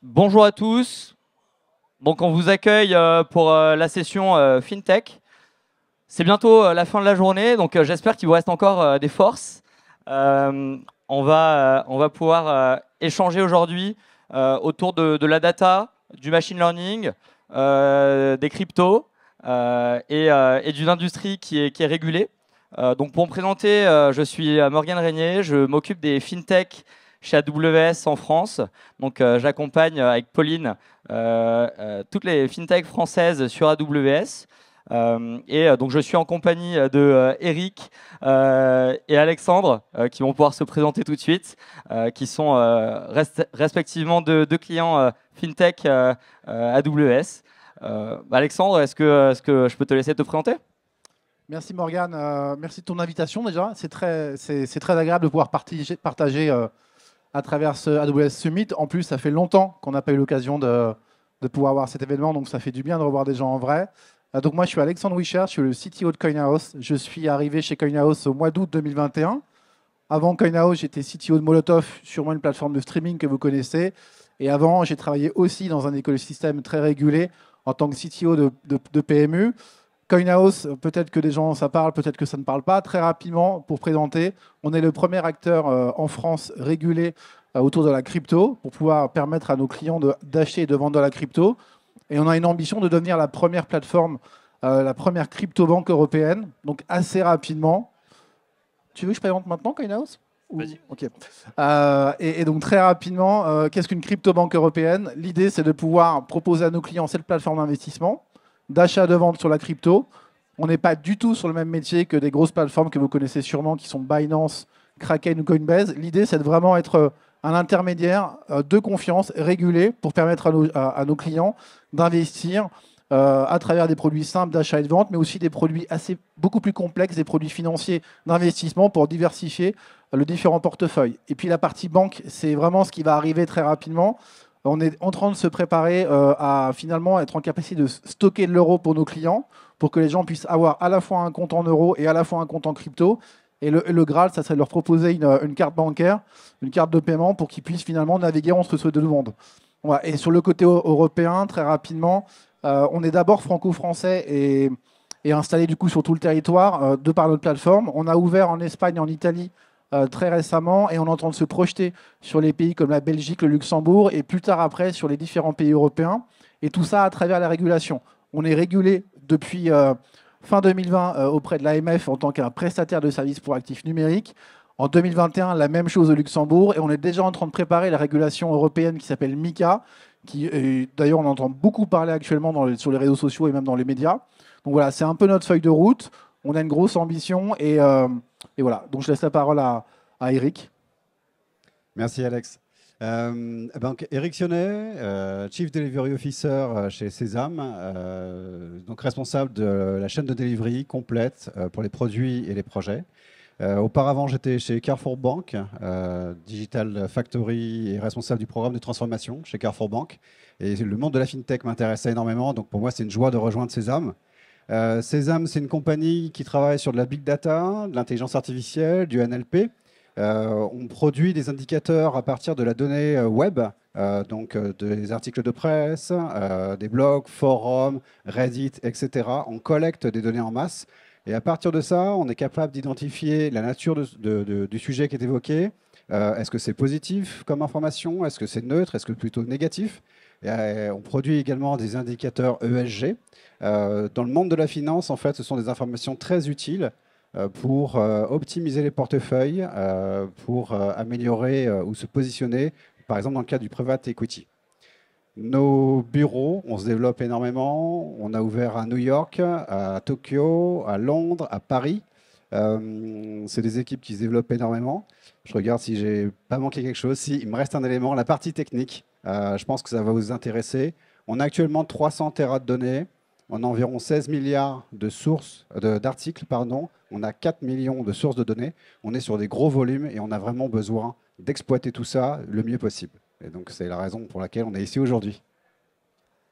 Bonjour à tous. Donc, on vous accueille pour la session FinTech. C'est bientôt la fin de la journée, donc j'espère qu'il vous reste encore des forces. On va pouvoir échanger aujourd'hui autour de la data, du machine learning, des cryptos et d'une industrie qui est régulée. Donc, pour me présenter, je suis Morgane Régnier, je m'occupe des FinTech chez AWS en France. Donc, j'accompagne avec Pauline toutes les FinTech françaises sur AWS. Donc, je suis en compagnie de Eric et Alexandre qui vont pouvoir se présenter tout de suite, qui sont respectivement deux clients FinTech AWS. Alexandre, est-ce que je peux te laisser te présenter? Merci Morgane, merci de ton invitation déjà. C'est très agréable de pouvoir partager à travers ce AWS Summit. En plus, ça fait longtemps qu'on n'a pas eu l'occasion de pouvoir voir cet événement, donc ça fait du bien de revoir des gens en vrai. Donc moi, je suis Alexandre Wichert, je suis le CTO de CoinHouse. Je suis arrivé chez CoinHouse au mois d'août 2021. Avant CoinHouse, j'étais CTO de Molotov, sûrement une plateforme de streaming que vous connaissez. Et avant, j'ai travaillé aussi dans un écosystème très régulé en tant que CTO de PMU. CoinHouse, peut-être que des gens ça parle, peut-être que ça ne parle pas. Très rapidement, pour présenter, on est le premier acteur en France régulé autour de la crypto pour pouvoir permettre à nos clients d'acheter et de vendre de la crypto. Et on a une ambition de devenir la première plateforme, la première crypto-banque européenne. Donc assez rapidement. Tu veux que je présente maintenant CoinHouse? Vas-y. Ok. Et donc très rapidement, qu'est-ce qu'une crypto-banque européenne? L'idée, c'est de pouvoir proposer à nos clients cette plateforme d'investissement, d'achat, de vente sur la crypto. On n'est pas du tout sur le même métier que des grosses plateformes que vous connaissez sûrement, qui sont Binance, Kraken ou Coinbase. L'idée, c'est de vraiment être un intermédiaire de confiance régulé pour permettre à nos clients d'investir à travers des produits simples d'achat et de vente, mais aussi des produits beaucoup plus complexes, des produits financiers d'investissement pour diversifier le différent portefeuille. Et puis la partie banque, c'est vraiment ce qui va arriver très rapidement. On est en train de se préparer à finalement être en capacité de stocker de l'euro pour nos clients, pour que les gens puissent avoir à la fois un compte en euros et à la fois un compte en crypto. Et le Graal, ça serait de leur proposer une carte bancaire, une carte de paiement pour qu'ils puissent finalement naviguer entre ce deux mondes. Voilà. Et sur le côté européen, très rapidement, on est d'abord franco-français et installé du coup sur tout le territoire de par notre plateforme. On a ouvert en Espagne, en Italie, très récemment, et on est en train de se projeter sur les pays comme la Belgique, le Luxembourg, et plus tard après sur les différents pays européens, et tout ça à travers la régulation. On est régulé depuis fin 2020 auprès de l'AMF en tant qu'un prestataire de services pour actifs numériques. En 2021, la même chose au Luxembourg, et on est déjà en train de préparer la régulation européenne qui s'appelle MiCA, d'ailleurs on entend beaucoup parler actuellement sur les réseaux sociaux et même dans les médias. Donc voilà, c'est un peu notre feuille de route. On a une grosse ambition et voilà, donc je laisse la parole à Eric. Merci Alex. Donc, Eric Sionnet, Chief Delivery Officer chez Sésame, donc responsable de la chaîne de delivery complète pour les produits et les projets. Auparavant, j'étais chez Carrefour Bank, Digital Factory et responsable du programme de transformation chez Carrefour Bank. Et le monde de la FinTech m'intéressait énormément, donc pour moi, c'est une joie de rejoindre Sésame. Sésame, c'est une compagnie qui travaille sur de la big data, de l'intelligence artificielle, du NLP. On produit des indicateurs à partir de la donnée web, donc des articles de presse, des blogs, forums, Reddit, etc. On collecte des données en masse. Et à partir de ça, on est capable d'identifier la nature du sujet qui est évoqué. Est-ce que c'est positif comme information? Est-ce que c'est neutre? Est-ce que plutôt négatif? Et on produit également des indicateurs ESG. Dans le monde de la finance, en fait, ce sont des informations très utiles pour optimiser les portefeuilles, pour améliorer ou se positionner, par exemple dans le cas du private equity. Nos bureaux, on se développe énormément. On a ouvert à New York, à Tokyo, à Londres, à Paris. C'est des équipes qui se développent énormément. Je regarde si j'ai pas manqué quelque chose. Si, il me reste un élément, la partie technique. Je pense que ça va vous intéresser. On a actuellement 300 téras de données. On a environ 16 milliards de sources, d'articles, pardon. On a 4 millions de sources de données. On est sur des gros volumes et on a vraiment besoin d'exploiter tout ça le mieux possible. Et donc, c'est la raison pour laquelle on est ici aujourd'hui.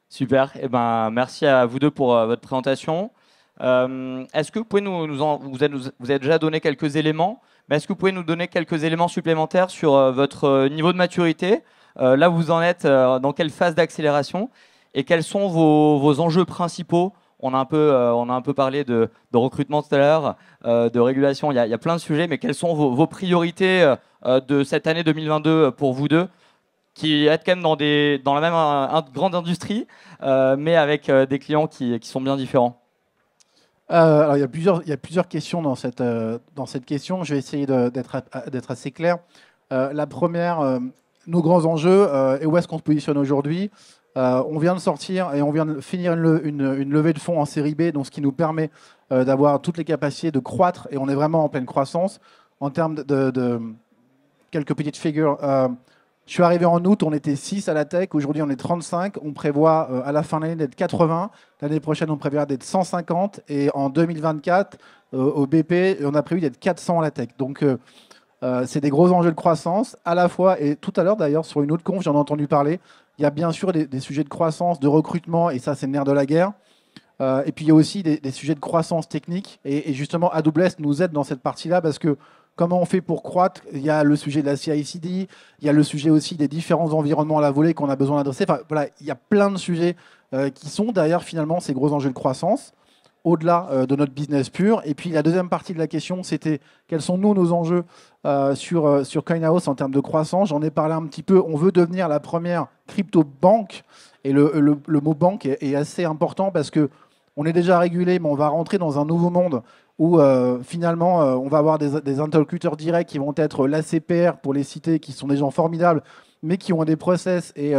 Super. Eh ben, merci à vous deux pour votre présentation. Est-ce que vous pouvez vous avez déjà donné quelques éléments, mais est-ce que vous pouvez nous donner quelques éléments supplémentaires sur votre niveau de maturité, là où vous en êtes, dans quelle phase d'accélération et quels sont vos enjeux principaux. On a un peu parlé de recrutement tout à l'heure, de régulation, il y a plein de sujets, mais quelles sont vos priorités de cette année 2022 pour vous deux, qui êtes quand même dans la même grande industrie, mais avec des clients qui sont bien différents? Alors, il y a plusieurs questions dans cette question. Je vais essayer d'être assez clair. La première, nos grands enjeux et où est-ce qu'on se positionne aujourd'hui. On vient de sortir et on vient de finir une levée de fonds en série B, donc ce qui nous permet d'avoir toutes les capacités de croître, et on est vraiment en pleine croissance. En termes de quelques petites figures, je suis arrivé en août, on était 6 à la tech, aujourd'hui on est 35, on prévoit à la fin de l'année d'être 80, l'année prochaine on prévoit d'être 150, et en 2024 au BP on a prévu d'être 400 à la tech. Donc c'est des gros enjeux de croissance à la fois, et tout à l'heure d'ailleurs sur une autre conf j'en ai entendu parler, il y a bien sûr des sujets de croissance, de recrutement, et ça c'est le nerf de la guerre. Et puis il y a aussi des sujets de croissance technique, et justement AWS nous aide dans cette partie-là, parce que comment on fait pour croître? Il y a le sujet de la CI/CD, il y a le sujet aussi des différents environnements à la volée qu'on a besoin d'adresser. Enfin, voilà, il y a plein de sujets qui sont derrière finalement ces gros enjeux de croissance, au-delà de notre business pur. Et puis la deuxième partie de la question, c'était quels sont nos enjeux sur CoinHouse en termes de croissance. J'en ai parlé un petit peu. On veut devenir la première crypto-banque. Et le mot banque est assez important, parce que on est déjà régulé, mais on va rentrer dans un nouveau monde où finalement on va avoir des interlocuteurs directs qui vont être l'ACPR pour les citer, qui sont des gens formidables, mais qui ont des process et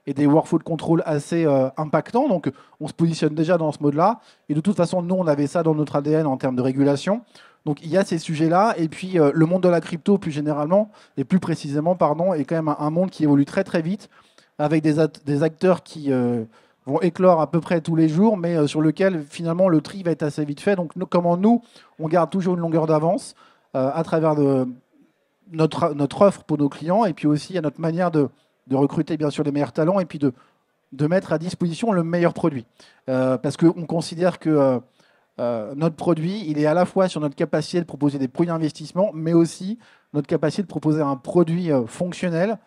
des workflow de contrôle assez impactants. Donc on se positionne déjà dans ce mode-là. Et de toute façon, nous, on avait ça dans notre ADN en termes de régulation. Donc il y a ces sujets-là. Et puis le monde de la crypto, plus généralement, et plus précisément, pardon, est quand même un monde qui évolue très très vite, avec des acteurs qui vont éclore à peu près tous les jours, mais sur lequel finalement le tri va être assez vite fait. Donc comment nous, on garde toujours une longueur d'avance à travers notre offre pour nos clients, et puis aussi à notre manière de recruter bien sûr les meilleurs talents, et puis de mettre à disposition le meilleur produit. Parce qu'on considère que notre produit, il est à la fois sur notre capacité de proposer des produits d'investissement, mais aussi notre capacité de proposer un produit fonctionnel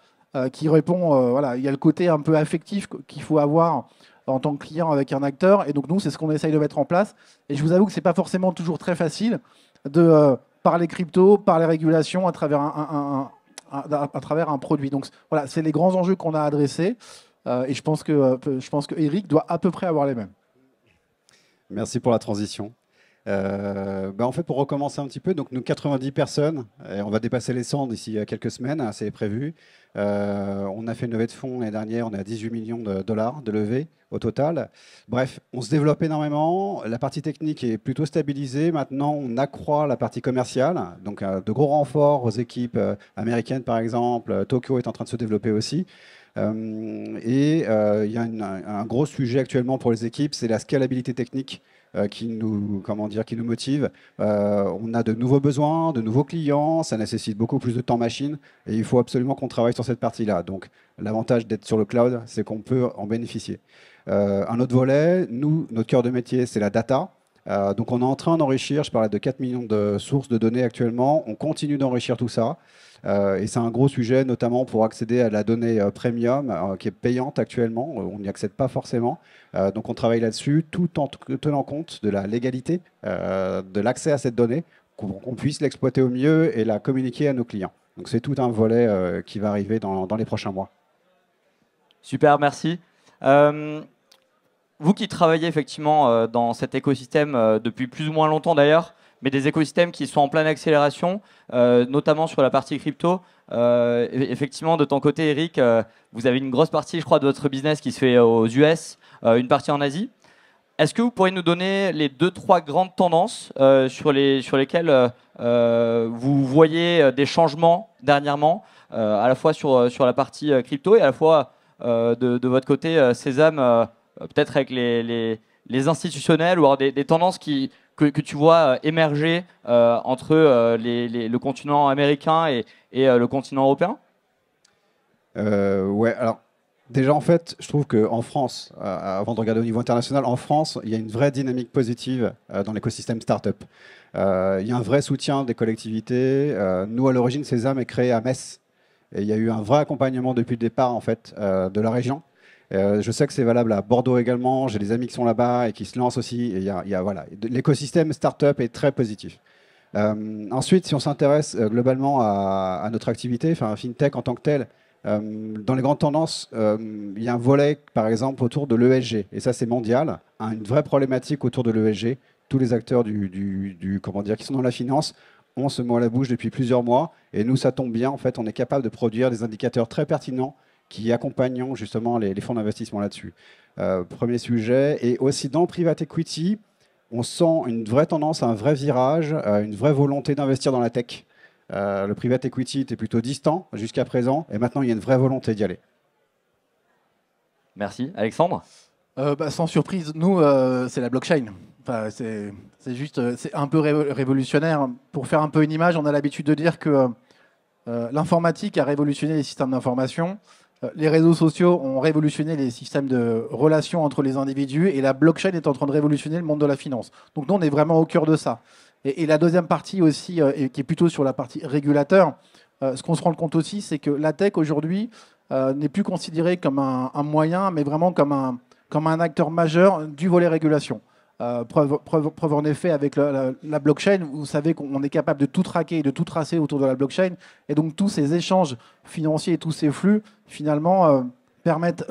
qui répond, voilà, il y a le côté un peu affectif qu'il faut avoir en tant que client avec un acteur. Et donc nous, c'est ce qu'on essaye de mettre en place. Et je vous avoue que ce n'est pas forcément toujours très facile de parler crypto, parler régulation à travers à travers un produit. Donc voilà, c'est les grands enjeux qu'on a adressés. Et je pense que Eric doit à peu près avoir les mêmes. Merci pour la transition. En fait, pour recommencer un petit peu, donc nous 90 personnes, et on va dépasser les 100 d'ici quelques semaines, hein, c'est prévu. On a fait une levée de fonds l'année dernière, on est à 18 millions de dollars de levée au total. Bref, on se développe énormément, la partie technique est plutôt stabilisée. Maintenant, on accroît la partie commerciale, donc de gros renforts aux équipes américaines par exemple. Tokyo est en train de se développer aussi. Il y a un gros sujet actuellement pour les équipes, c'est la scalabilité technique qui nous motive. On a de nouveaux besoins, de nouveaux clients, ça nécessite beaucoup plus de temps machine, et il faut absolument qu'on travaille sur cette partie-là. Donc l'avantage d'être sur le cloud, c'est qu'on peut en bénéficier. Un autre volet, notre cœur de métier, c'est la data. Donc on est en train d'enrichir, je parlais de 4 millions de sources de données actuellement, on continue d'enrichir tout ça. Et c'est un gros sujet, notamment pour accéder à la donnée premium, qui est payante actuellement. On n'y accède pas forcément. Donc on travaille là-dessus, tout en tenant compte de la légalité de l'accès à cette donnée, qu'on puisse l'exploiter au mieux et la communiquer à nos clients. Donc c'est tout un volet qui va arriver dans les prochains mois. Super, merci. Vous qui travaillez effectivement dans cet écosystème depuis plus ou moins longtemps d'ailleurs, mais des écosystèmes qui sont en pleine accélération, notamment sur la partie crypto. Effectivement, de ton côté, Eric, vous avez une grosse partie, je crois, de votre business qui se fait aux US, une partie en Asie. Est-ce que vous pourriez nous donner les 2-3 grandes tendances sur lesquelles vous voyez des changements dernièrement, à la fois sur la partie crypto et à la fois de votre côté, Sésame, peut-être avec les institutionnels, ou alors des tendances que tu vois émerger entre le continent américain et le continent européen? Ouais, alors déjà en fait, je trouve qu'en France, avant de regarder au niveau international, en France, il y a une vraie dynamique positive dans l'écosystème startup. Il y a un vrai soutien des collectivités. Nous, à l'origine, Sésame est créé à Metz. Et il y a eu un vrai accompagnement depuis le départ en fait, de la région. Je sais que c'est valable à Bordeaux également. J'ai des amis qui sont là-bas et qui se lancent aussi. Et voilà, l'écosystème startup est très positif. Ensuite, si on s'intéresse globalement à notre activité, enfin FinTech en tant que tel, dans les grandes tendances, il y a un volet, par exemple, autour de l'ESG. Et ça, c'est mondial. Une vraie problématique autour de l'ESG. Tous les acteurs comment dire, qui sont dans la finance ont ce mot à la bouche depuis plusieurs mois. Et nous, ça tombe bien. En fait, on est capable de produire des indicateurs très pertinents qui accompagnent justement les fonds d'investissement là-dessus. Premier sujet. Et aussi dans le private equity, on sent une vraie tendance, un vrai virage, une vraie volonté d'investir dans la tech. Le private equity était plutôt distant jusqu'à présent, et maintenant il y a une vraie volonté d'y aller. Merci. Alexandre? Sans surprise, nous, c'est la blockchain. Enfin, c'est juste, c'est un peu révolutionnaire. Pour faire un peu une image, on a l'habitude de dire que l'informatique a révolutionné les systèmes d'information. Les réseaux sociaux ont révolutionné les systèmes de relations entre les individus et la blockchain est en train de révolutionner le monde de la finance. Donc nous, on est vraiment au cœur de ça. Et la deuxième partie aussi, qui est plutôt sur la partie régulateur, ce qu'on se rend compte aussi, c'est que la tech aujourd'hui n'est plus considérée comme un moyen, mais vraiment comme un acteur majeur du volet régulation. Preuve en effet avec la blockchain, vous savez qu'on est capable de tout traquer et de tout tracer autour de la blockchain. Et donc tous ces échanges financiers et tous ces flux, finalement, permettent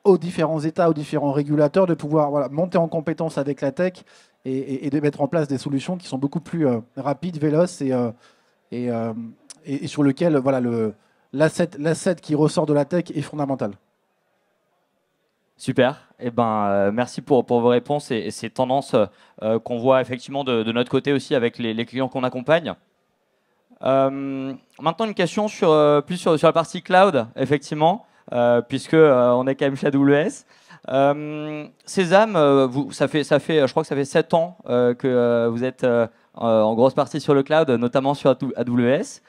aux différents États, aux différents régulateurs de pouvoir monter en compétence avec la tech et de mettre en place des solutions qui sont beaucoup plus rapides, véloces et sur lequel l'asset qui ressort de la tech est fondamental. Super. Merci pour vos réponses et ces tendances qu'on voit effectivement de notre côté aussi avec les clients qu'on accompagne. Maintenant, une question plus sur la partie cloud, effectivement, puisque on est quand même chez AWS. Sésame, ça fait, je crois que ça fait 7 ans que vous êtes en grosse partie sur le cloud, notamment sur AWS.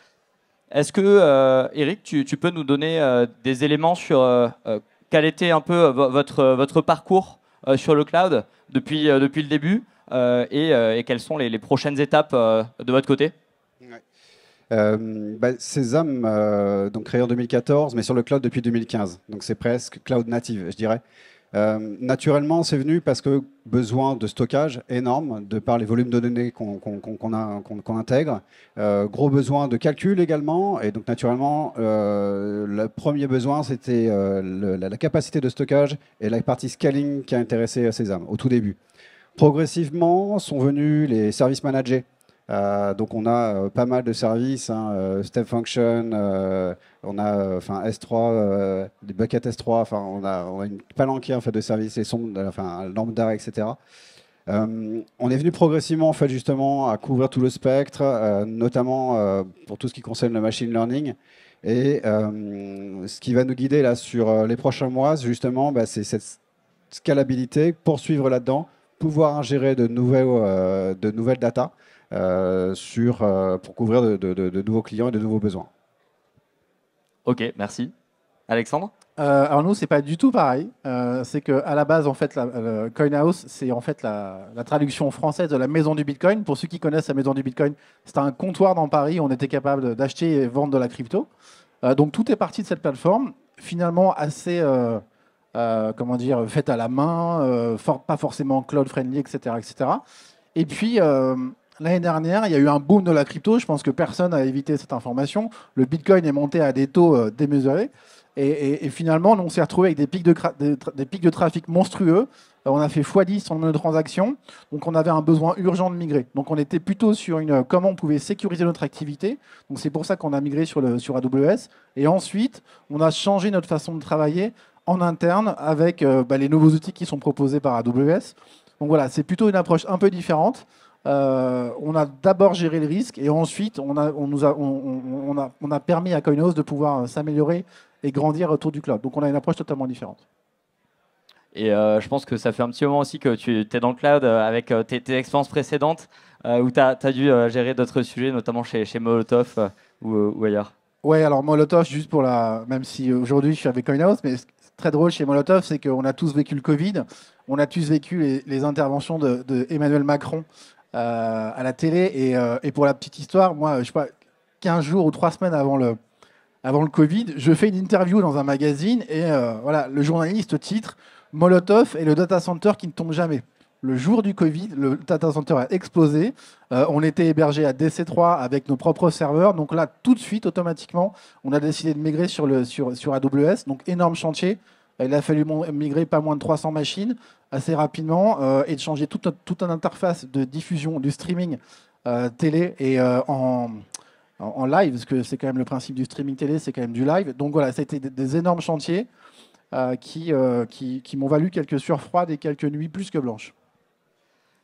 Est-ce que, Eric, tu peux nous donner des éléments sur quel était un peu votre parcours sur le cloud depuis le début et quelles sont les prochaines étapes de votre côté? Sésame, donc créé en 2014, mais sur le cloud depuis 2015. Donc c'est presque cloud native, je dirais. Naturellement, c'est venu parce que besoin de stockage énorme, de par les volumes de données qu'on intègre. Gros besoin de calcul également. Et donc naturellement, le premier besoin, c'était la capacité de stockage et la partie scaling qui a intéressé Sésame au tout début. Progressivement sont venus les services managés. Donc on a pas mal de services, Step Function, on a S3, des buckets S3, on a une palanquée en fait, de services, les sondes, lambda, etc. On est venu progressivement en fait, justement à couvrir tout le spectre, notamment pour tout ce qui concerne le machine learning. Et ce qui va nous guider là, sur les prochains mois, justement, c'est cette scalabilité, poursuivre là-dedans, pouvoir ingérer de nouvelles data. Pour couvrir de nouveaux clients et de nouveaux besoins. Ok, merci. Alexandre? Alors nous, c'est pas du tout pareil. C'est qu'à la base, en fait, le Coin House, c'est en fait la traduction française de la maison du Bitcoin. Pour ceux qui connaissent la maison du Bitcoin, c'est un comptoir dans Paris où on était capable d'acheter et vendre de la crypto. Donc tout est parti de cette plateforme, finalement assez, faite à la main, pas forcément cloud-friendly, etc., etc. Et puis l'année dernière, il y a eu un boom de la crypto. Je pense que personne n'a évité cette information. Le Bitcoin est monté à des taux démesurés. Et finalement, on s'est retrouvé avec des pics de trafic monstrueux. On a fait x10 en nombre de transactions. Donc, on avait un besoin urgent de migrer. Donc, on était plutôt sur comment on pouvait sécuriser notre activité. Donc, c'est pour ça qu'on a migré sur AWS. Et ensuite, on a changé notre façon de travailler en interne avec les nouveaux outils qui sont proposés par AWS. Donc, voilà, c'est plutôt une approche un peu différente. On a d'abord géré le risque et ensuite on a permis à CoinHouse de pouvoir s'améliorer et grandir autour du cloud. Donc on a une approche totalement différente. Et je pense que ça fait un petit moment aussi que tu es dans le cloud avec tes expériences précédentes où tu as dû gérer d'autres sujets, notamment chez Molotov ou ailleurs. Ouais, alors Molotov, juste même si aujourd'hui je suis avec CoinHouse, mais ce qui est très drôle chez Molotov, c'est qu'on a tous vécu le Covid, on a tous vécu les interventions de Emmanuel Macron à la télé. Et pour la petite histoire, moi, je sais pas, 15 jours ou 3 semaines avant avant le Covid, je fais une interview dans un magazine et voilà, le journaliste titre Molotov et le data center qui ne tombe jamais. Le jour du Covid, le data center a explosé. On était hébergé à DC3 avec nos propres serveurs. Donc là, tout de suite, automatiquement, on a décidé de migrer sur AWS. Donc énorme chantier. Il a fallu migrer pas moins de 300 machines assez rapidement et de changer toute une interface de diffusion, du streaming télé et en live, parce que c'est quand même le principe du streaming télé, c'est quand même du live. Donc voilà, ça a été des énormes chantiers qui m'ont valu quelques sueurs froides et quelques nuits plus que blanches.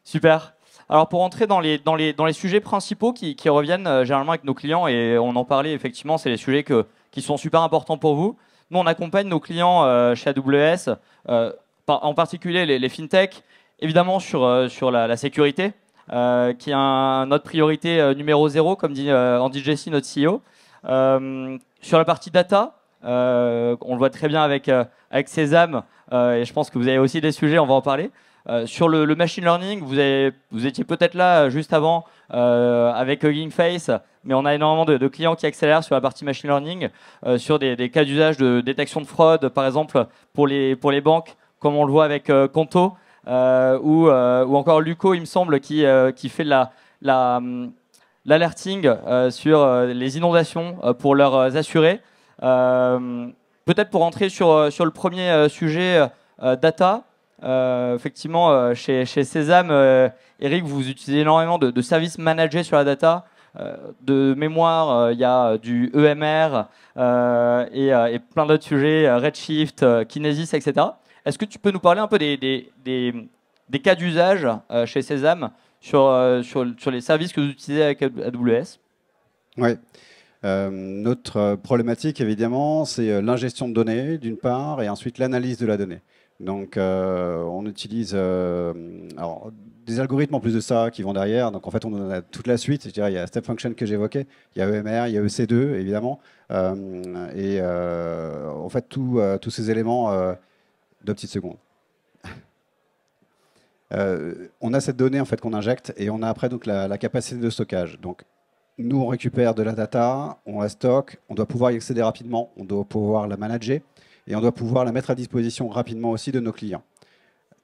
Super. Alors pour entrer dans les sujets principaux qui reviennent généralement avec nos clients, et on en parlait effectivement, c'est les sujets qui sont super importants pour vous. Nous, on accompagne nos clients chez AWS, en particulier les fintech, évidemment sur la sécurité, qui est notre priorité numéro 0, comme dit Andy Jassy, notre CEO. Sur la partie data, on le voit très bien avec Sésame, et je pense que vous avez aussi des sujets, on va en parler. Sur le machine learning, vous étiez peut-être là juste avant avec Hugging Face, mais on a énormément de clients qui accélèrent sur la partie machine learning, sur des cas d'usage de détection de fraude, par exemple pour les banques, comme on le voit avec Conto, ou encore Luco, il me semble, qui fait l'alerting sur les inondations pour leurs assurés. Peut-être pour rentrer sur le premier sujet data. Effectivement, chez Sésame, Eric, vous utilisez énormément de services managés sur la data. De mémoire, il y a du EMR et plein d'autres sujets, Redshift, Kinesis, etc. Est-ce que tu peux nous parler un peu des cas d'usage chez Sésame sur les services que vous utilisez avec AWS? Oui. Notre problématique, évidemment, c'est l'ingestion de données, d'une part, et ensuite l'analyse de la donnée. Donc, on utilise alors, des algorithmes en plus de ça qui vont derrière. Donc, en fait, on en a toute la suite. Je dirais, il y a Step Function que j'évoquais, il y a EMR, il y a EC2, évidemment. En fait, tous ces éléments, 2 petites secondes. On a cette donnée en fait, qu'on injecte et on a après donc, la capacité de stockage. Donc, nous, on récupère de la data, on la stocke, on doit pouvoir y accéder rapidement, on doit pouvoir la manager. Et on doit pouvoir la mettre à disposition rapidement aussi de nos clients.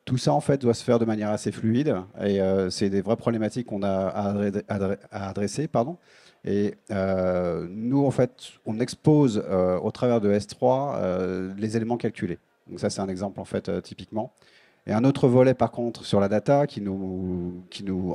Tout ça, en fait, doit se faire de manière assez fluide. Et c'est des vraies problématiques qu'on a à adresser. Pardon. Et nous, en fait, on expose au travers de S3 les éléments calculés. Donc ça, c'est un exemple, en fait, typiquement. Et un autre volet, par contre, sur la data, qui nous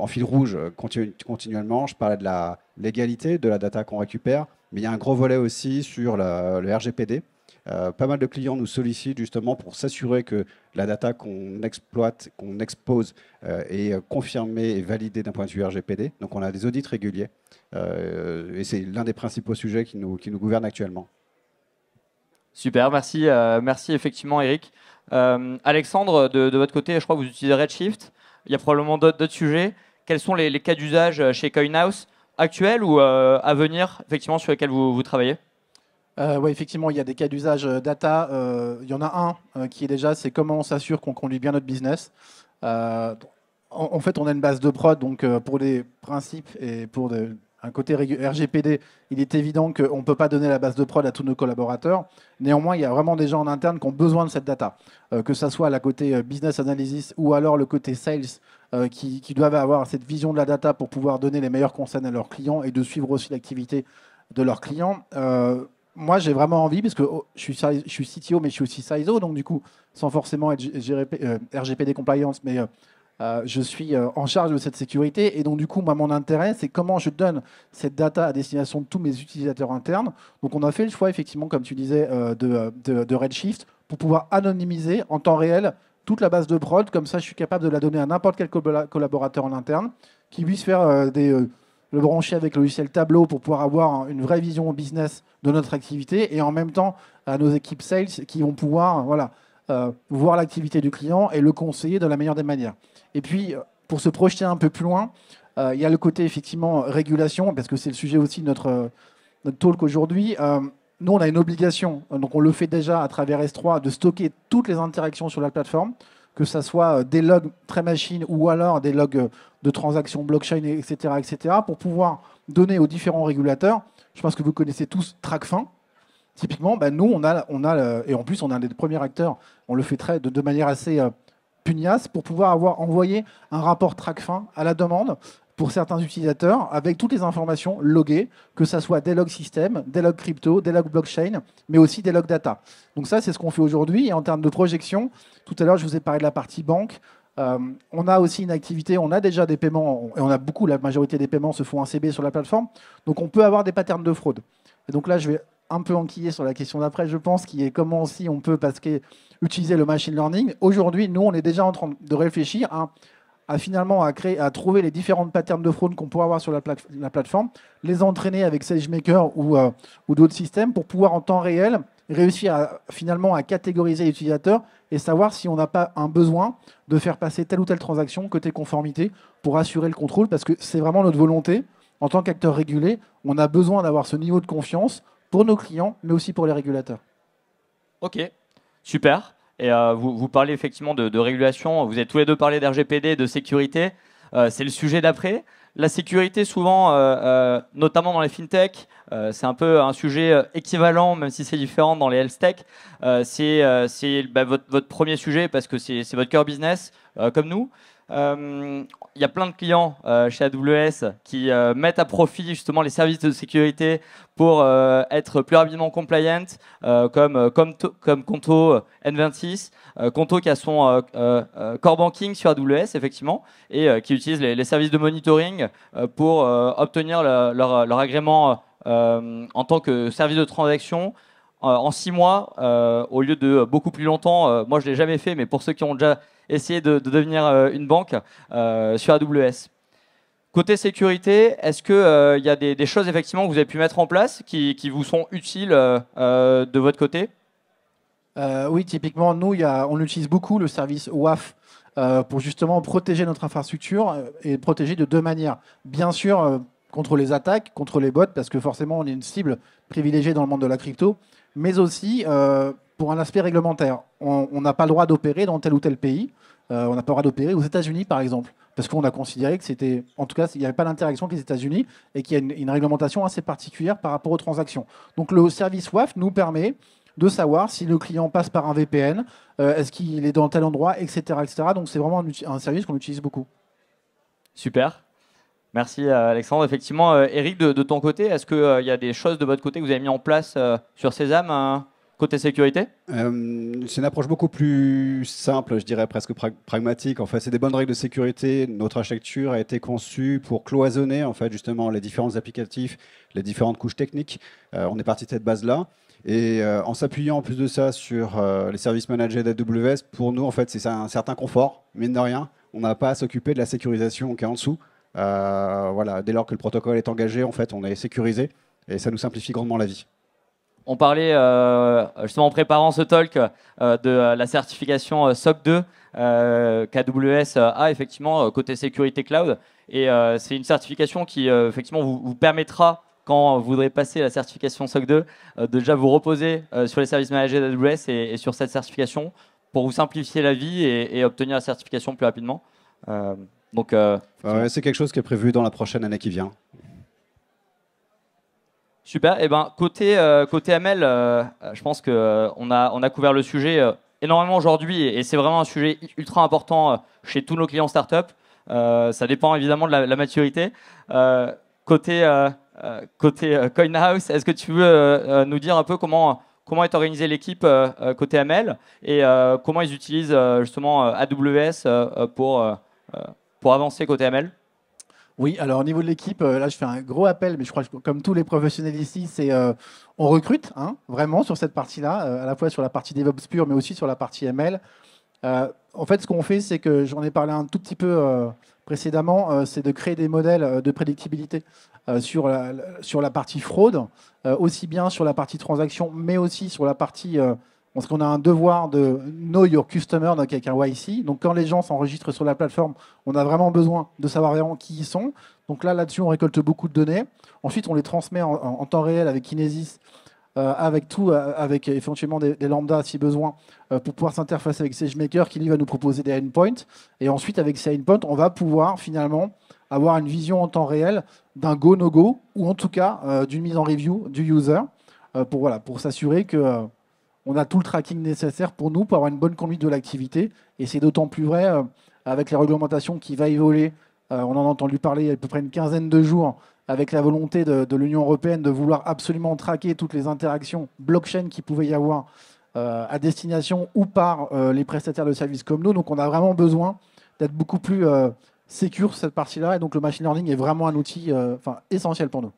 en fil rouge continuellement, je parlais de la légalité de la data qu'on récupère, mais il y a un gros volet aussi sur le RGPD. Pas mal de clients nous sollicitent justement pour s'assurer que la data qu'on exploite, qu'on expose est confirmée et validée d'un point de vue RGPD. Donc on a des audits réguliers et c'est l'un des principaux sujets qui nous gouvernent actuellement. Super, merci, merci effectivement Eric. Alexandre, de votre côté, je crois que vous utilisez Redshift. Il y a probablement d'autres sujets. Quels sont les cas d'usage chez CoinHouse actuels ou à venir, effectivement, sur lesquels vous travaillez? Oui, effectivement, il y a des cas d'usage data. Il y en a un qui est déjà, c'est comment on s'assure qu'on conduit bien notre business. En fait, on a une base de prod, donc pour les principes et pour un côté RGPD, il est évident qu'on ne peut pas donner la base de prod à tous nos collaborateurs. Néanmoins, il y a vraiment des gens en interne qui ont besoin de cette data, que ce soit la côté business analysis ou alors le côté sales, qui doivent avoir cette vision de la data pour pouvoir donner les meilleurs conseils à leurs clients et de suivre aussi l'activité de leurs clients. Moi, j'ai vraiment envie, parce que je suis CTO, mais je suis aussi CISO, donc du coup, sans forcément être RGPD compliance, mais je suis en charge de cette sécurité. Et donc, du coup, moi, mon intérêt, c'est comment je donne cette data à destination de tous mes utilisateurs internes. Donc, on a fait le choix, effectivement, comme tu disais, de Redshift pour pouvoir anonymiser en temps réel toute la base de prod. Comme ça, je suis capable de la donner à n'importe quel collaborateur en interne qui puisse faire le brancher avec le logiciel Tableau pour pouvoir avoir une vraie vision au business de notre activité et en même temps à nos équipes sales qui vont pouvoir voir l'activité du client et le conseiller de la meilleure des manières. Et puis, pour se projeter un peu plus loin, il y a le côté effectivement régulation, parce que c'est le sujet aussi de notre talk aujourd'hui. Nous, on a une obligation, donc on le fait déjà à travers S3, de stocker toutes les interactions sur la plateforme, que ce soit des logs très machines ou alors des logs de transactions blockchain, etc., pour pouvoir donner aux différents régulateurs. Je pense que vous connaissez tous TracFin. Typiquement, bah, nous, et en plus, on est un des premiers acteurs, on le fait de manière assez pugnace pour pouvoir envoyer un rapport TrackFin à la demande pour certains utilisateurs avec toutes les informations loguées, que ce soit des logs système, des logs crypto, des logs blockchain, mais aussi des logs data. Donc ça, c'est ce qu'on fait aujourd'hui. Et en termes de projection, tout à l'heure, je vous ai parlé de la partie banque. On a aussi une activité, on a déjà des paiements, et la majorité des paiements se font en CB sur la plateforme. Donc on peut avoir des patterns de fraude. Et donc là, je vais un peu enquiller sur la question d'après, je pense, qui est comment aussi on peut utiliser le machine learning. Aujourd'hui, nous, on est déjà en train de réfléchir à trouver les différentes patterns de fraude qu'on pourrait avoir sur la plateforme, les entraîner avec SageMaker ou d'autres systèmes pour pouvoir en temps réel réussir finalement à catégoriser l'utilisateur et savoir si on n'a pas un besoin de faire passer telle ou telle transaction côté conformité pour assurer le contrôle, parce que c'est vraiment notre volonté. En tant qu'acteur régulé, on a besoin d'avoir ce niveau de confiance pour nos clients, mais aussi pour les régulateurs. Ok, super. Et vous parlez effectivement de régulation. Vous avez tous les deux parlé d'RGPD, de sécurité. C'est le sujet d'après. La sécurité, souvent, notamment dans les fintech, c'est un peu un sujet équivalent, même si c'est différent dans les health tech. C'est votre premier sujet parce que c'est votre cœur business, comme nous. Il y a plein de clients chez AWS qui mettent à profit justement les services de sécurité pour être plus rapidement compliant, comme Conto, N26, Conto qui a son core banking sur AWS effectivement et qui utilise les services de monitoring pour obtenir leur agrément en tant que service de transaction en 6 mois au lieu de beaucoup plus longtemps. Moi je l'ai jamais fait, mais pour ceux qui ont déjà essayé de devenir une banque sur AWS. Côté sécurité, est-ce qu'il y a des choses effectivement que vous avez pu mettre en place qui vous sont utiles de votre côté? Oui, typiquement, nous, on utilise beaucoup le service WAF pour justement protéger notre infrastructure et protéger de deux manières. Bien sûr, contre les attaques, contre les bots, parce que forcément, on est une cible privilégiée dans le monde de la crypto, mais aussi pour un aspect réglementaire. On n'a pas le droit d'opérer dans tel ou tel pays. On n'a pas le droit d'opérer aux États-Unis, par exemple, parce qu'on a considéré que c'était, en tout cas, il n'y avait pas d'interaction avec les États-Unis et qu'il y a une réglementation assez particulière par rapport aux transactions. Donc le service WAF nous permet de savoir si le client passe par un VPN, est-ce qu'il est dans tel endroit, etc. etc. Donc c'est vraiment un service qu'on utilise beaucoup. Super. Merci Alexandre. Effectivement, Eric, de ton côté, est-ce qu'il y a des choses de votre côté que vous avez mis en place sur Sésame côté sécurité? C'est une approche beaucoup plus simple, je dirais presque pragmatique. En fait, c'est des bonnes règles de sécurité. Notre architecture a été conçue pour cloisonner en fait justement les différents applicatifs, les différentes couches techniques. On est parti de cette base-là. Et en s'appuyant en plus de ça sur les services managés d'AWS, pour nous, en fait, c'est un certain confort, mine de rien. On n'a pas à s'occuper de la sécurisation qui est en dessous. Voilà, dès lors que le protocole est engagé, en fait, on est sécurisé et ça nous simplifie grandement la vie. On parlait justement en préparant ce talk de la certification SOC 2 qu'AWS a effectivement côté sécurité cloud. Et c'est une certification qui effectivement vous permettra, quand vous voudrez passer la certification SOC 2, de déjà vous reposer sur les services managés d'AWS et sur cette certification pour vous simplifier la vie et obtenir la certification plus rapidement. C'est quelque chose qui est prévu dans la prochaine année qui vient. Super. Et côté ML, je pense qu'on a couvert le sujet énormément aujourd'hui et c'est vraiment un sujet ultra important chez tous nos clients startup. Ça dépend évidemment de la maturité. Côté CoinHouse, est-ce que tu veux nous dire un peu comment est organisée l'équipe côté ML et comment ils utilisent justement AWS pour avancer côté ML? Oui, alors au niveau de l'équipe, là je fais un gros appel, mais je crois que comme tous les professionnels ici, on recrute vraiment sur cette partie-là, à la fois sur la partie DevOps pure, mais aussi sur la partie ML. En fait, ce qu'on fait, c'est que j'en ai parlé un tout petit peu précédemment, c'est de créer des modèles de prédictibilité sur la partie fraude, aussi bien sur la partie transaction, mais aussi sur la partie parce qu'on a un devoir de know your customer, donc avec un YC. Donc quand les gens s'enregistrent sur la plateforme, on a vraiment besoin de savoir vraiment qui ils sont. Donc là-dessus, on récolte beaucoup de données. Ensuite, on les transmet en temps réel avec Kinesis, avec éventuellement des lambdas si besoin, pour pouvoir s'interfacer avec SageMaker qui lui va nous proposer des endpoints. Et ensuite, avec ces endpoints, on va pouvoir finalement avoir une vision en temps réel d'un go, no-go, ou en tout cas d'une mise en review du user. pour s'assurer que on a tout le tracking nécessaire pour nous, pour avoir une bonne conduite de l'activité. Et c'est d'autant plus vrai avec les réglementations qui va évoluer. On en a entendu parler il y a à peu près une quinzaine de jours, avec la volonté de l'Union européenne de vouloir absolument traquer toutes les interactions blockchain qu'il pouvait y avoir à destination ou par les prestataires de services comme nous. Donc on a vraiment besoin d'être beaucoup plus sécure sur cette partie-là. Et donc le machine learning est vraiment un outil essentiel pour nous.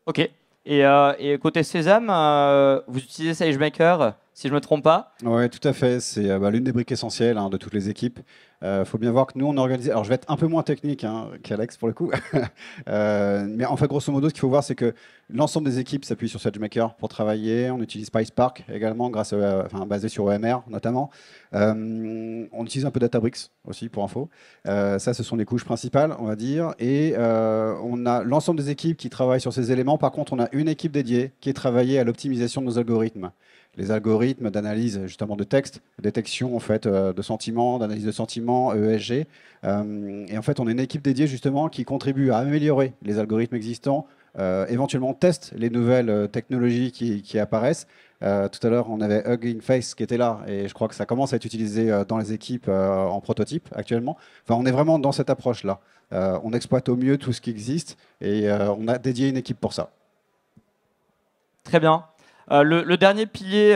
Ok. Et côté Sésame, vous utilisez SageMaker, si je ne me trompe pas. Oui, tout à fait. C'est l'une des briques essentielles de toutes les équipes. Il faut bien voir que nous, on organise. Alors, je vais être un peu moins technique qu'Alex pour le coup. Mais en fait, grosso modo, ce qu'il faut voir, c'est que l'ensemble des équipes s'appuient sur SageMaker pour travailler. On utilise PySpark également, basé sur OMR notamment. On utilise un peu Databricks aussi pour info. Ça, ce sont les couches principales, on va dire. Et on a l'ensemble des équipes qui travaillent sur ces éléments. Par contre, on a une équipe dédiée qui est travaillée à l'optimisation de nos algorithmes. Les algorithmes d'analyse justement de texte, détection en fait de sentiments, d'analyse de sentiments, ESG. Et en fait, on est une équipe dédiée justement qui contribue à améliorer les algorithmes existants, éventuellement teste les nouvelles technologies qui apparaissent. Tout à l'heure, on avait Hugging Face qui était là, et je crois que ça commence à être utilisé dans les équipes en prototype actuellement. Enfin, on est vraiment dans cette approche-là. On exploite au mieux tout ce qui existe, et on a dédié une équipe pour ça. Très bien. Le dernier pilier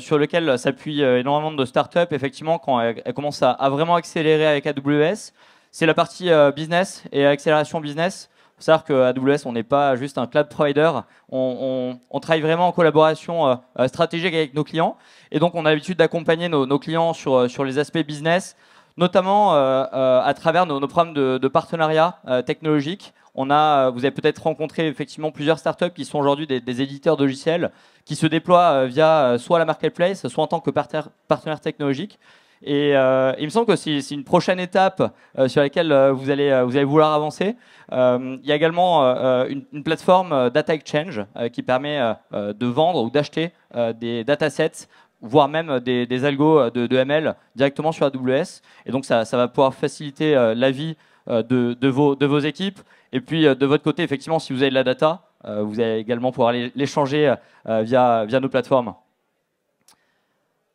sur lequel s'appuie énormément de startups, effectivement, quand elles commencent à vraiment accélérer avec AWS, c'est la partie business et accélération business. Il faut savoir qu'AWS, on n'est pas juste un cloud provider, on travaille vraiment en collaboration stratégique avec nos clients. Et donc, on a l'habitude d'accompagner nos clients sur les aspects business, notamment à travers nos programmes de partenariat technologique. Vous avez peut-être rencontré effectivement plusieurs startups qui sont aujourd'hui des éditeurs de logiciels qui se déploient via soit la marketplace, soit en tant que partenaire technologique. Et il me semble que c'est une prochaine étape sur laquelle vous allez vouloir avancer. Il y a également une plateforme Data Exchange qui permet de vendre ou d'acheter des datasets, voire même des algos de ML directement sur AWS. Et donc ça va pouvoir faciliter la vie de vos équipes. Et puis de votre côté, effectivement, si vous avez de la data, vous allez également pouvoir l'échanger via nos plateformes.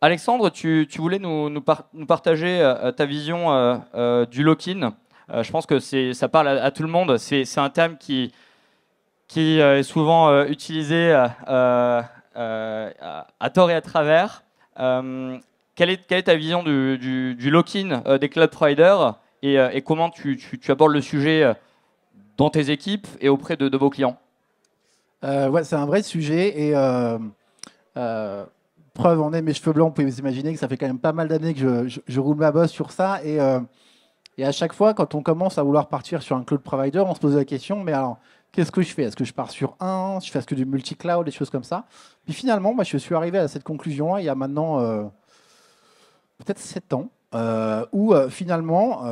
Alexandre, tu voulais nous partager ta vision du lock-in. Je pense que ça parle à tout le monde. C'est un terme qui est souvent utilisé à tort et à travers. Quelle est ta vision du lock-in des cloud providers et comment tu abordes le sujet dans tes équipes et auprès de vos clients? Ouais, c'est un vrai sujet et preuve en est mes cheveux blancs. Vous pouvez vous imaginer que ça fait quand même pas mal d'années que je roule ma bosse sur ça et à chaque fois, quand on commence à vouloir partir sur un cloud provider, on se pose la question, mais alors, qu'est-ce que je fais? Est-ce que je pars sur je fais que du multi-cloud, des choses comme ça? Puis finalement, moi, je suis arrivé à cette conclusion il y a maintenant peut-être 7 ans, où finalement,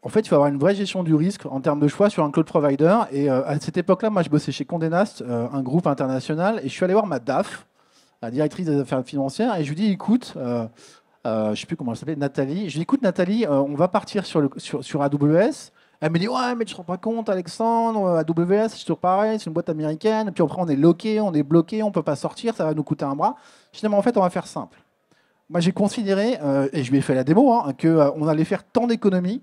en fait, il faut avoir une vraie gestion du risque en termes de choix sur un cloud provider. Et à cette époque-là, moi, je bossais chez Condé Nast, un groupe international, et je suis allé voir ma DAF, la directrice des affaires financières, et je lui dis, écoute, je ne sais plus comment elle s'appelait, Nathalie. Je lui dis, écoute, Nathalie, on va partir sur AWS. Elle me dit, ouais, mais tu ne te rends pas compte, Alexandre, AWS, c'est toujours pareil, c'est une boîte américaine. Puis après, on est loqué, on est bloqué, on ne peut pas sortir, ça va nous coûter un bras. Finalement, en fait, on va faire simple. Moi, j'ai considéré, et je lui ai fait la démo, qu'on allait faire tant d'économies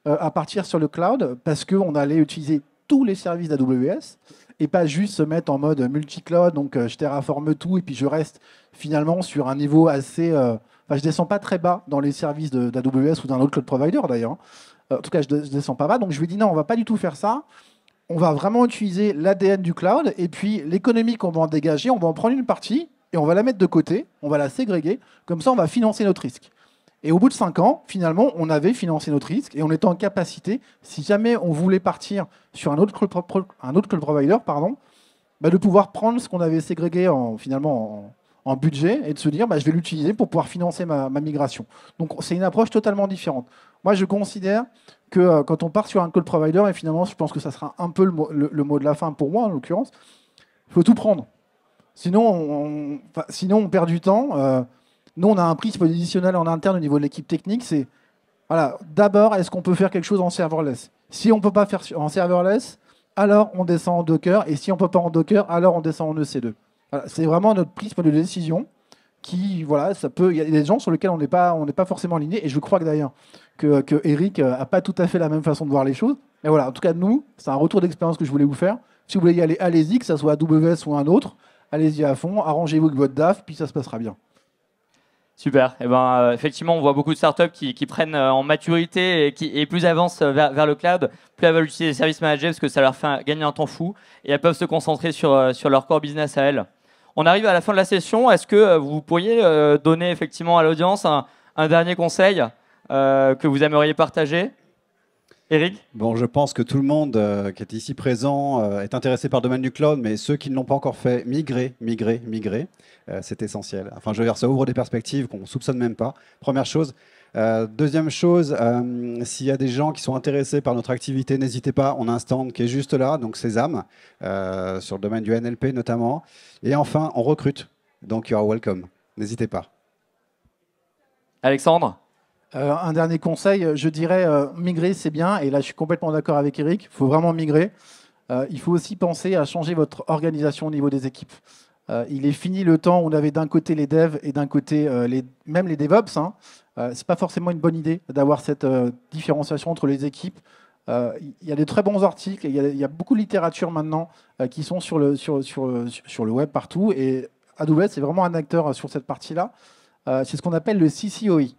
à partir sur le cloud parce qu'on allait utiliser tous les services d'AWS et pas juste se mettre en mode multi-cloud, donc je terraforme tout et puis je reste finalement sur un niveau assez... je ne descends pas très bas dans les services d'AWS ou d'un autre cloud provider d'ailleurs. En tout cas, je ne descends pas bas. Donc je lui ai dit non, on ne va pas du tout faire ça. On va vraiment utiliser l'ADN du cloud et puis l'économie qu'on va en dégager, on va en prendre une partie et on va la mettre de côté, on va la ségréguer. Comme ça, on va financer notre risque. Et au bout de 5 ans, finalement, on avait financé notre risque et on était en capacité, si jamais on voulait partir sur un autre cloud provider, de pouvoir prendre ce qu'on avait ségrégué finalement en budget et de se dire je vais l'utiliser pour pouvoir financer ma migration. Donc c'est une approche totalement différente. Moi, je considère que quand on part sur un cloud provider, et finalement, je pense que ça sera un peu le mot de la fin pour moi, en l'occurrence, il faut tout prendre. Sinon, on perd du temps. Nous, on a un prisme additionnel en interne au niveau de l'équipe technique. C'est, voilà, d'abord, est-ce qu'on peut faire quelque chose en serverless? Si on ne peut pas faire en serverless, alors on descend en Docker. Et si on ne peut pas en Docker, alors on descend en EC2. Voilà, c'est vraiment notre prisme de décision qui, voilà, ça peut. Il y a des gens sur lesquels on n'est pas forcément aligné. Et je crois que d'ailleurs que Eric a pas tout à fait la même façon de voir les choses. Mais voilà, en tout cas, nous, c'est un retour d'expérience que je voulais vous faire. Si vous voulez y aller, allez-y, que ça soit AWS ou un autre. Allez-y à fond, arrangez-vous avec votre DAF, puis ça se passera bien. Super. Et ben, effectivement, on voit beaucoup de startups qui prennent en maturité et plus avancent vers le cloud, plus elles veulent utiliser les services managés parce que ça leur fait gagner un temps fou et elles peuvent se concentrer sur leur core business à elles. On arrive à la fin de la session. Est-ce que vous pourriez donner effectivement à l'audience un dernier conseil que vous aimeriez partager? Eric? Bon, je pense que tout le monde qui est ici présent est intéressé par le domaine du cloud, mais ceux qui ne l'ont pas encore fait, migrer, c'est essentiel. Enfin, je veux dire, ça ouvre des perspectives qu'on ne soupçonne même pas. Première chose. Deuxième chose, s'il y a des gens qui sont intéressés par notre activité, n'hésitez pas, on a un stand qui est juste là, donc Sésame, sur le domaine du NLP notamment. Et enfin, on recrute, donc you are welcome, n'hésitez pas. Alexandre? Un dernier conseil, je dirais migrer, c'est bien. Et là, je suis complètement d'accord avec Eric. Il faut vraiment migrer. Il faut aussi penser à changer votre organisation au niveau des équipes. Il est fini le temps où on avait d'un côté les devs et d'un côté même les DevOps. Hein. C'est pas forcément une bonne idée d'avoir cette différenciation entre les équipes. Il y a des très bons articles, il y a beaucoup de littérature maintenant qui sont sur le web partout. Et AWS est vraiment un acteur sur cette partie-là. C'est ce qu'on appelle le CCOE.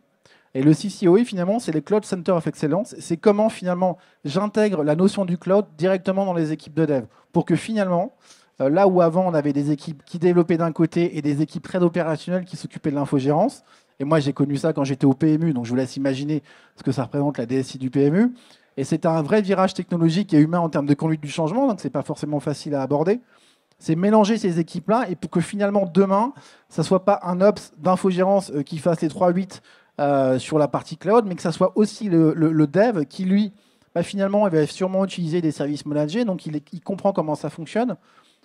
Et le CCOE, finalement, c'est les Cloud Center of Excellence. C'est comment, finalement, j'intègre la notion du cloud directement dans les équipes de dev. Pour que, finalement, là où avant, on avait des équipes qui développaient d'un côté et des équipes très opérationnelles qui s'occupaient de l'infogérance. Et moi, j'ai connu ça quand j'étais au PMU, donc je vous laisse imaginer ce que ça représente la DSI du PMU. Et c'est un vrai virage technologique et humain en termes de conduite du changement, donc ce n'est pas forcément facile à aborder. C'est mélanger ces équipes-là et pour que, finalement, demain, ça ne soit pas un ops d'infogérance qui fasse les 3-8 sur la partie cloud, mais que ça soit aussi le dev qui, lui, finalement, il va sûrement utiliser des services managés, donc il comprend comment ça fonctionne.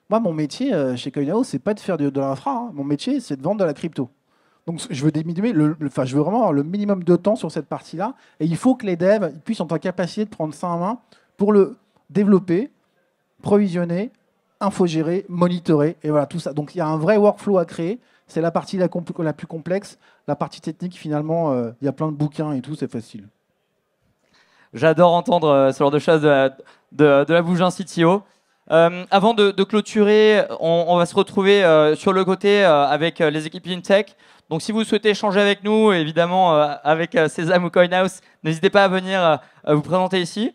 Moi, mon métier chez Coinhouse, c'est pas de faire de l'infra. Hein. Mon métier, c'est de vendre de la crypto. Donc, je veux diminuer, je veux vraiment avoir le minimum de temps sur cette partie-là. Et il faut que les devs puissent être en capacité de prendre ça en main pour le développer, provisionner, infogérer, monitorer, et voilà, tout ça. Donc, il y a un vrai workflow à créer. C'est la partie la plus complexe. La partie technique, finalement, il y a plein de bouquins et tout, c'est facile. J'adore entendre ce genre de choses de la bouche d'un CTO. Avant de clôturer, on va se retrouver sur le côté avec les équipes InTech. Donc, si vous souhaitez échanger avec nous, évidemment, avec Sésame ou Coinhouse, n'hésitez pas à venir vous présenter ici.